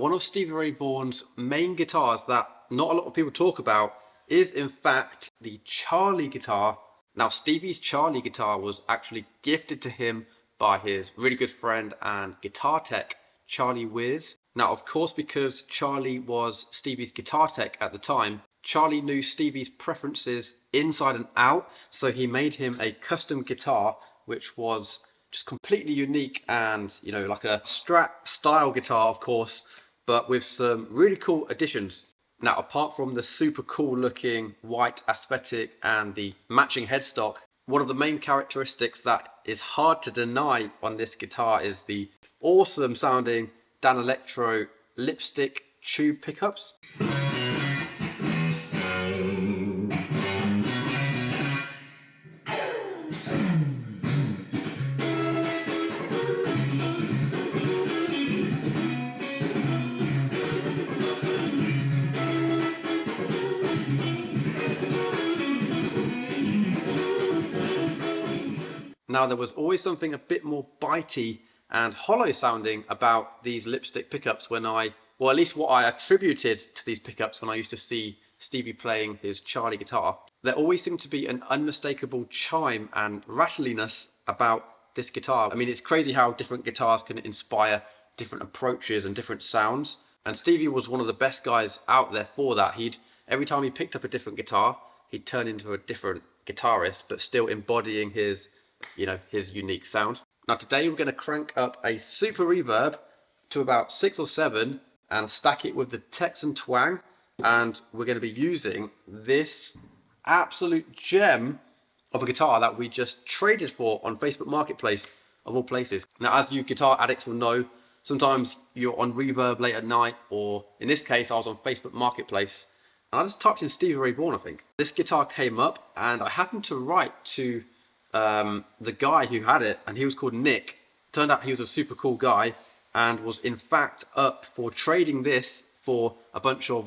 one of Stevie Ray Vaughan's main guitars that not a lot of people talk about is in fact the Charlie guitar. Now Stevie's Charlie guitar was actually gifted to him by his really good friend and guitar tech, Charlie Wirz. Now of course, because Charlie was Stevie's guitar tech at the time, Charlie knew Stevie's preferences inside and out, so he made him a custom guitar which was just completely unique and, you know, like a Strat style guitar of course, but with some really cool additions. Now apart from the super cool looking white aesthetic and the matching headstock, one of the main characteristics that is hard to deny on this guitar is the awesome sounding Dan Electro lipstick tube pickups. Now there was always something a bit more bitey and hollow sounding about these lipstick pickups when well at least what I attributed to these pickups when I used to see Stevie playing his Charlie guitar. There always seemed to be an unmistakable chime and rattliness about this guitar. I mean, it's crazy how different guitars can inspire different approaches and different sounds. And Stevie was one of the best guys out there for that. Every time he picked up a different guitar, he'd turn into a different guitarist, but still embodying his, you know, his unique sound. Now today we're going to crank up a super reverb to about 6 or 7 and stack it with the Texan Twang, and we're going to be using this absolute gem of a guitar that we just traded for on Facebook Marketplace of all places. Now as you guitar addicts will know, sometimes you're on Reverb late at night, or in this case I was on Facebook Marketplace and I just typed in Stevie Ray Vaughan, I think. This guitar came up and I happened to write to the guy who had it, and he was called Nick. Turned out he was a super cool guy and was in fact up for trading this for a bunch of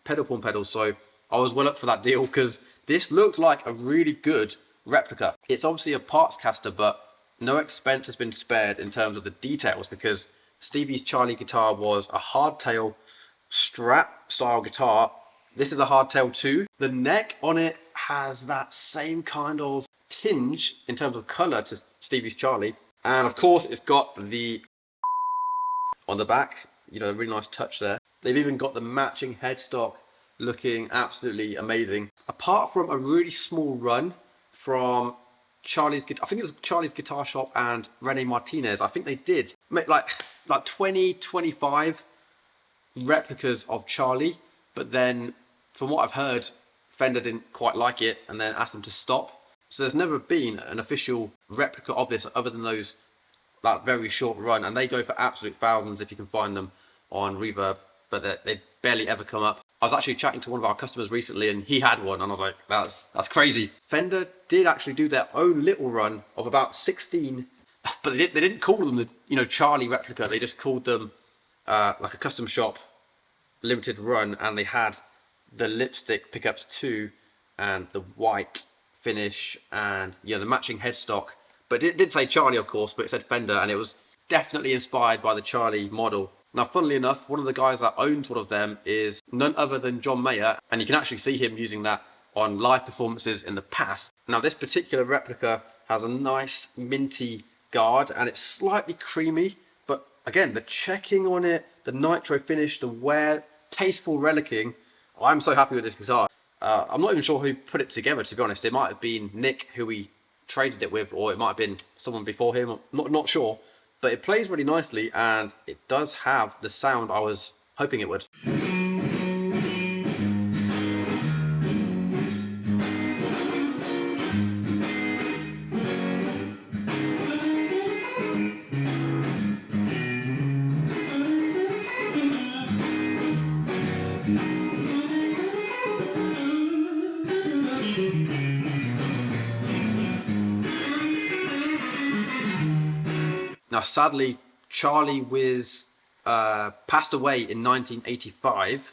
pedal porn pedals, so I was well up for that deal because this looked like a really good replica. It's obviously a parts caster, but no expense has been spared in terms of the details because Stevie's Charlie guitar was a hardtail Strat style guitar. This is a hardtail too. The neck on it has that same kind of tinge in terms of color to Stevie's Charlie, and of course it's got the on the back, you know, a really nice touch there. They've even got the matching headstock looking absolutely amazing. Apart from a really small run from Charlie's, I think it was Charlie's Guitar Shop and Rene Martinez, I think they did make like 20-25 replicas of Charlie, but then from what I've heard, Fender didn't quite like it and then asked them to stop. So there's never been an official replica of this other than those that very short run, and they go for absolute thousands if you can find them on Reverb, but they barely ever come up. I was actually chatting to one of our customers recently and he had one and I was like, that's crazy. Fender did actually do their own little run of about 16, but they didn't call them the, you know, Charlie replica. They just called them like a custom shop limited run, and they had the lipstick pickups too and the white finish and, you know, the matching headstock. But it did say Charlie of course, but it said Fender, and it was definitely inspired by the Charlie model. Now funnily enough, one of the guys that owns one of them is none other than John Mayer, and you can actually see him using that on live performances in the past. Now this particular replica has a nice minty guard and it's slightly creamy, but again the checking on it, the nitro finish, the wear, tasteful relicking. I'm so happy with this guitar. I'm not even sure who put it together, to be honest. It might have been Nick who we traded it with, or it might have been someone before him. I'm not sure, but it plays really nicely and it does have the sound I was hoping it would. Now sadly, Charlie Wirz passed away in 1985,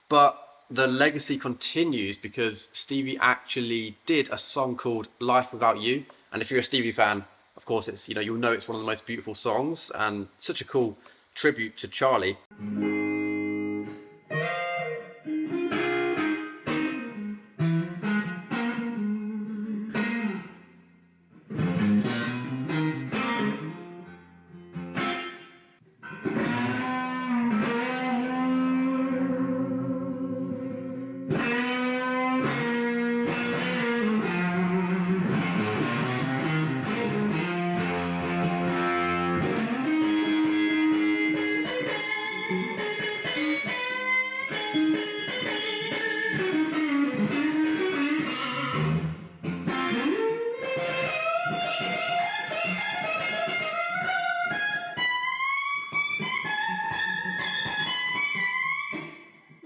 but the legacy continues because Stevie actually did a song called Life Without You, and if you're a Stevie fan, of course it's, you know, you'll know it's one of the most beautiful songs and such a cool tribute to Charlie.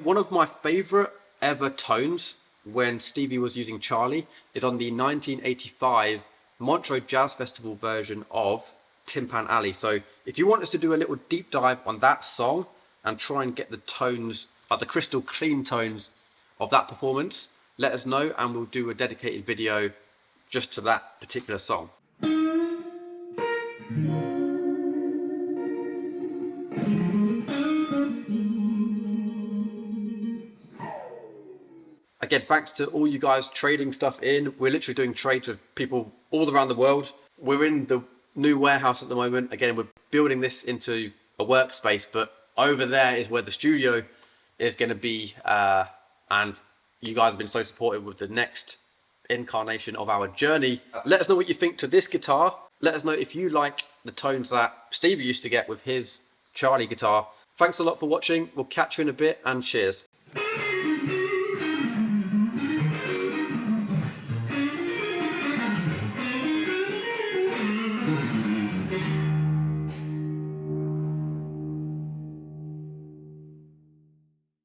One of my favourite ever tones when Stevie was using Charlie is on the 1985 Montreux Jazz Festival version of Tin Pan Alley. So if you want us to do a little deep dive on that song and try and get the tones, the crystal clean tones of that performance, let us know and we'll do a dedicated video just to that particular song. Again, thanks to all you guys trading stuff in. We're literally doing trades with people all around the world. We're in the new warehouse at the moment. Again, we're building this into a workspace, but over there is where the studio is going to be. And you guys have been so supportive with the next incarnation of our journey. Let us know what you think to this guitar. Let us know if you like the tones that Stevie used to get with his Charlie guitar. Thanks a lot for watching. We'll catch you in a bit and cheers.